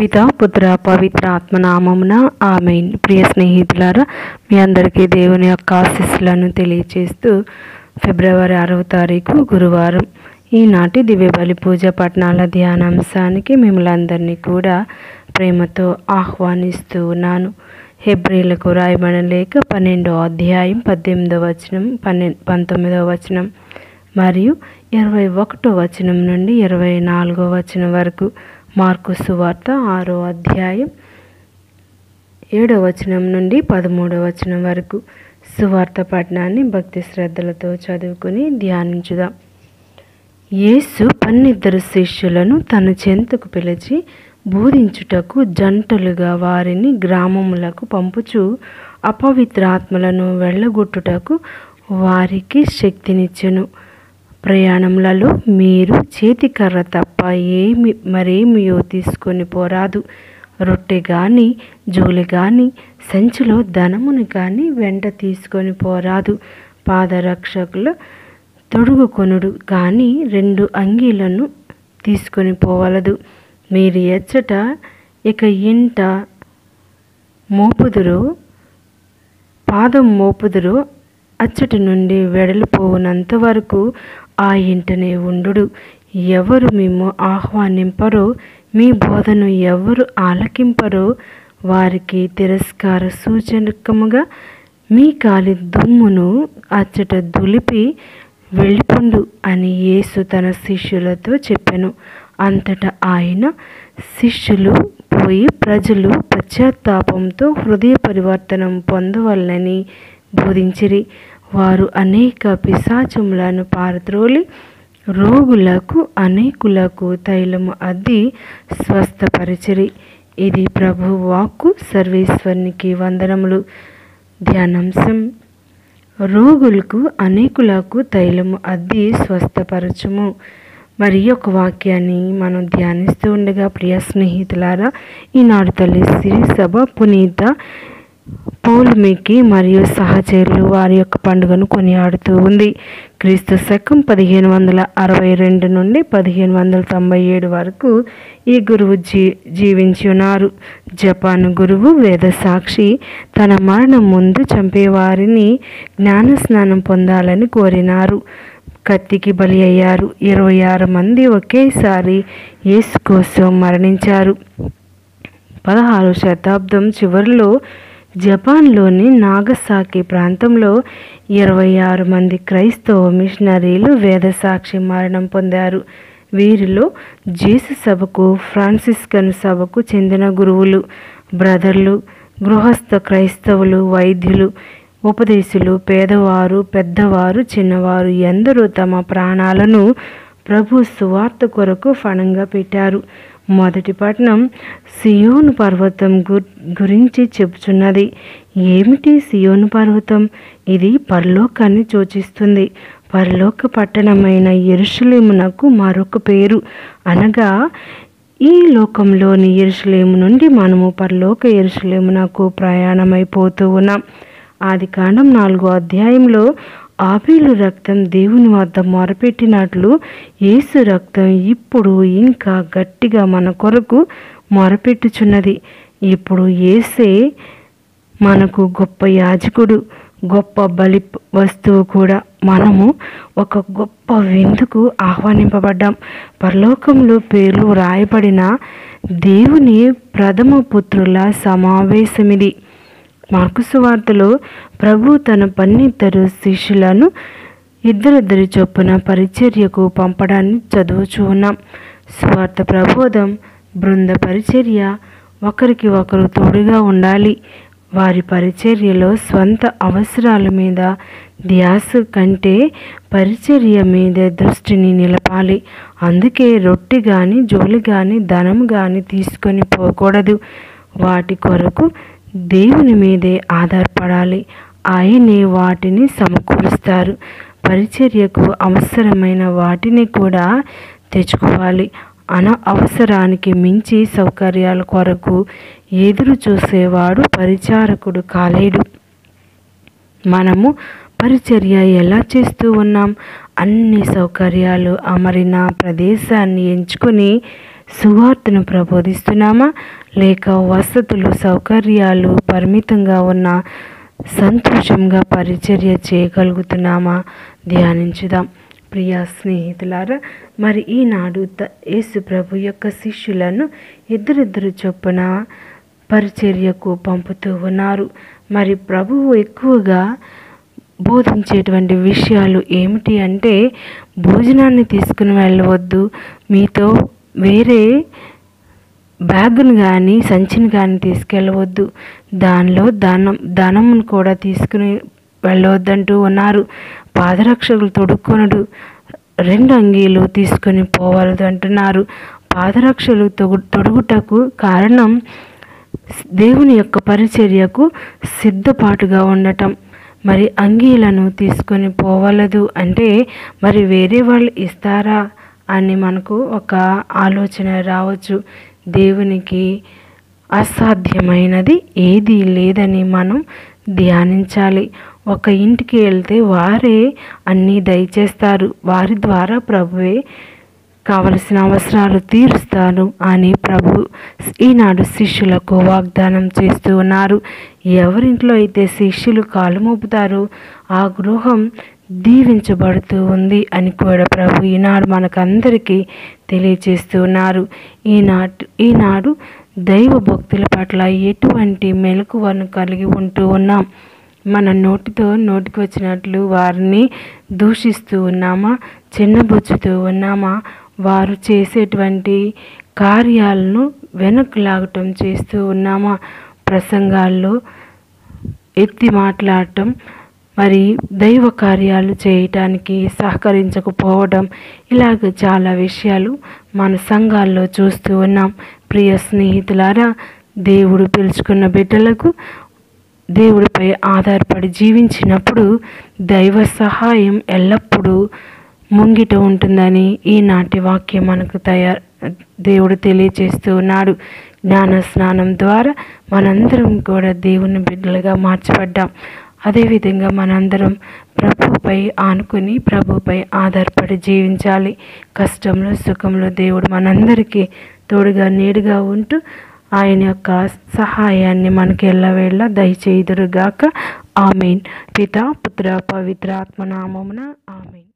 పితా పుత్ర పవిత్ర ఆత్మనామమున ఆమేన్. ప్రియ స్నేహితులారా, మీ అందరికీ దేవుని యొక్క ఆశీస్సులను తెలియచేస్తూ ఫిబ్రవరి 6వ తారీఖు గురువారం ఈనాటి దివ్య బలి పూజ పఠనాల ధ్యానాంశానికి మిమ్మల్ని అందరినీ కూడా ప్రేమతో ఆహ్వానిస్తూ ఉన్నాను. హెబ్రీలకు రాయబడిన లేఖ 12వ అధ్యాయం 18వ వచనం 19వ వచనం మరియు 21వ వచనం నుండి 24వ వచనం వరకు, మార్కు సువార్త 6వ అధ్యాయం 7వ వచనం నుండి 13వ వచనం వరకు సువార్త పఠనాన్ని భక్తి శ్రద్ధలతో చదువుకుని ధ్యానించుదాం. యేసు 12 శిష్యులను తన చెంతకు పిలిచి బోధించుటకు జంటలుగా వారిని గ్రామములకు పంపుచు అపవిత్ర ఆత్మలను వెళ్ళగొట్టుటకు వారికి శక్తినిచ్చెను. ప్రయాణములలో మీరు చేతికర్ర తప్ప మరేమియో తీసుకొని పోరాదు. రొట్టె కానీ జోలి కానీ సంచిలో ధనమును కానీ వెంట తీసుకొని పోరాదు. పాదరక్షకుల తొడుగుకొనుడు కానీ 2 అంగీలను తీసుకొని పోవలదు. మీరు ఎచ్చట ఇక ఇంట మోపుదురో పాదం మోపుదురో అచ్చటి నుండి వెడలిపోవునంత వరకు ఆ ఇంటనే ఉండు. ఎవరు మేము ఆహ్వానింపరో, మీ బోధను ఎవరు ఆలకింపరో వారికి తిరస్కార సూచకముగా మీ కాలి దుమ్మును అచ్చట దులిపి వెళ్ళిపొండు అని యేసు తన శిష్యులతో చెప్పెను. అంతటా ఆయన శిష్యులు పోయి ప్రజలు పశ్చాత్తాపంతో హృదయ పరివర్తనం పొందవలనని బోధించిరి. వారు అనేక పిశాచములను పారద్రోలి రోగులకు అనేకులకు తైలము అద్ది స్వస్థపరిచిరి. ఇది ప్రభు వాక్కు. సర్వేశ్వరునికి వందనములు. ధ్యానాంశం: రోగులకు అనేకులకు తైలము అద్ది స్వస్థపరచుము. మరి ఒక వాక్యాన్ని మనం ధ్యానిస్తూ ఉండగా, ప్రియ స్నేహితులారా, ఈనాడు తల్లి శ్రీ సభ పునీత పౌల్మికి మరియు సహచరులు వారి యొక్క పండుగను కొనియాడుతూ ఉంది. క్రీస్తు శకం 1562 నుండి 1597 వరకు ఈ గురువు జీవించి ఉన్నారు. జపాన్ గురువు వేదసాక్షి తన మరణం ముందు చంపేవారిని జ్ఞానస్నానం పొందాలని కోరినారు. కత్తికి బలి అయ్యారు. 26 మంది ఒకేసారి యేసు కోసం మరణించారు. 16వ శతాబ్దం చివరిలో జపాన్లోని నాగసాకి ప్రాంతంలో 26 మంది క్రైస్తవ మిషనరీలు వేదసాక్షి మరణం పొందారు. వీరిలో జేసు సభకు, ఫ్రాన్సిస్కన్ సభకు చెందిన గురువులు, బ్రదర్లు, గృహస్థ క్రైస్తవులు, వైద్యులు, ఉపదేశులు, పేదవారు, పెద్దవారు, చిన్నవారు ఎందరో తమ ప్రాణాలను ప్రభు సువార్త కొరకు ఫణంగా పెట్టారు. మొదటి పట్టణం సియోను పర్వతం గురించి చెబుతున్నది. ఏమిటి సియోను పర్వతం? ఇది పరలోకాన్ని సూచిస్తుంది. పరలోక పట్టణమైన యెరూషలేమునకు మరొక పేరు. అనగా ఈ లోకంలోని యెరూషలేము నుండి మనము పరలోక యెరూషలేమునకు ప్రయాణమైపోతూ ఉన్నాం. ఆదికాండం 4వ అధ్యాయంలో ఆబేలు రక్తం దేవుని వద్ద మొరపెట్టినట్లు యేసు రక్తం ఇప్పుడు ఇంకా గట్టిగా మన కొరకు మొరపెట్టుచున్నది. ఇప్పుడు యేసే మనకు గొప్ప యాజకుడు, గొప్ప బలి వస్తువు కూడా. మనము ఒక గొప్ప విందుకు ఆహ్వానింపబడ్డాం. పరలోకంలో పేర్లు రాయబడిన దేవుని ప్రథమ పుత్రుల సమావేశమిది. మార్కు సువార్తలో ప్రభు తన 12 శిష్యులను ఇద్దరిద్దరి చొప్పున పరిచర్యకు పంపడాన్ని చదువుచూ ఉన్నాం. సువార్త ప్రబోధం, బృంద పరిచర్య, ఒకరికి ఒకరు తోడుగా ఉండాలి. వారి పరిచర్యలో స్వంత అవసరాల మీద ధ్యాస కంటే పరిచర్య మీద దృష్టిని నిలపాలి. అందుకే రొట్టె కానీ జోలి కానీ ధనం కానీ తీసుకొని పోకూడదు. వాటి కొరకు దేవుని మీదే ఆధారపడాలి. ఆయనే వాటిని సమకూరుస్తారు. పరిచర్యకు అవసరమైన వాటిని కూడా తెచ్చుకోవాలి. అవసరానికి మించి సౌకర్యాల కొరకు ఎదురు చూసేవాడు పరిచారకుడు కాలేడు. మనము పరిచర్య ఎలా చేస్తూ ఉన్నాం? అన్ని సౌకర్యాలు అమరిన ప్రదేశాన్ని ఎంచుకొని సువార్తను ప్రబోధిస్తున్నామా, లేక వసతులు సౌకర్యాలు పరిమితంగా ఉన్న సంతోషంగా పరిచర్య చేయగలుగుతున్నామా? ధ్యానించుదాం. ప్రియ స్నేహితులారా, మరి ఈనాడు యేసు ప్రభు యొక్క శిష్యులను ఇద్దరిద్దరు చొప్పున పరిచర్యకు పంపుతూ ఉన్నారు. మరి ప్రభువు ఎక్కువగా బోధించేటువంటి విషయాలు ఏమిటి అంటే, భోజనాన్ని తీసుకుని వెళ్ళవద్దు, మీతో వేరే బ్యాగును కానీ సంచిని కానీ తీసుకెళ్ళవద్దు, దానిలో ధనమును కూడా తీసుకుని వెళ్ళవద్దంటూ ఉన్నారు. పాదరక్షకులు తొడుక్కొనడు, 2 అంగీలు తీసుకొని పోవలదు అంటున్నారు. పాదరక్షలు తొడుగుటకు కారణం దేవుని యొక్క పరిచర్యకు సిద్ధపాటుగా ఉండటం. మరి అంగీలను తీసుకొని పోవలదు అంటే మరి వేరే వాళ్ళు ఇస్తారా అని మనకు ఒక ఆలోచన రావచ్చు. దేవునికి అసాధ్యమైనది ఏదీ లేదని మనం ధ్యానించాలి. ఒక ఇంటికి వెళ్తే వారే అన్నీ దయచేస్తారు, వారి ద్వారా ప్రభువే కావలసిన అవసరాలు తీరుస్తారు అని ప్రభు ఈనాడు శిష్యులకు వాగ్దానం చేస్తూ ఉన్నారు. ఎవరింట్లో అయితే శిష్యులు కాలు మోపుతారో ఆ గృహం దీవించబడుతూ ఉంది అని కూడా ప్రభు ఈనాడు మనకందరికీ తెలియచేస్తూ ఉన్నారు. ఈనాడు దైవ భక్తుల పట్ల ఎటువంటి మెలకువను కలిగి ఉంటూ ఉన్నాం? మన నోటికి వచ్చినట్లు వారిని దూషిస్తూ ఉన్నామా, చిన్నబుచ్చుతూ ఉన్నామా? వారు చేసేటువంటి కార్యాలను వెనక్కి లాగటం చేస్తూ ఉన్నామా? ప్రసంగాల్లో ఎత్తి మాట్లాడటం, మరి దైవ కార్యాలు చేయటానికి సహకరించకపోవడం, ఇలాగ చాలా విషయాలు మన సంఘాల్లో చూస్తూ ఉన్నాం. ప్రియ స్నేహితులారా, దేవుడు పిలుచుకున్న బిడ్డలకు దేవుడిపై ఆధారపడి జీవించినప్పుడు దైవ సహాయం ఎల్లప్పుడూ ముంగిట ఉంటుందని ఈనాటి వాక్యం మనకు దేవుడు తెలియచేస్తూ ఉన్నాడు. జ్ఞాన స్నానం ద్వారా మనందరం కూడా దేవుని బిడ్డలుగా మార్చబడ్డాం. అదేవిధంగా మనందరం ప్రభుపై ఆనుకుని ప్రభుపై ఆధారపడి జీవించాలి. కష్టంలో సుఖంలో దేవుడు మనందరికీ తోడుగా నీడుగా ఉంటూ ఆయన యొక్క సహాయాన్ని మనకి ఎల్లవేళ దయచేయుదురుగాక. ఆమేన్. పితా పుత్ర పవిత్ర ఆత్మ నామమున ఆమేన్.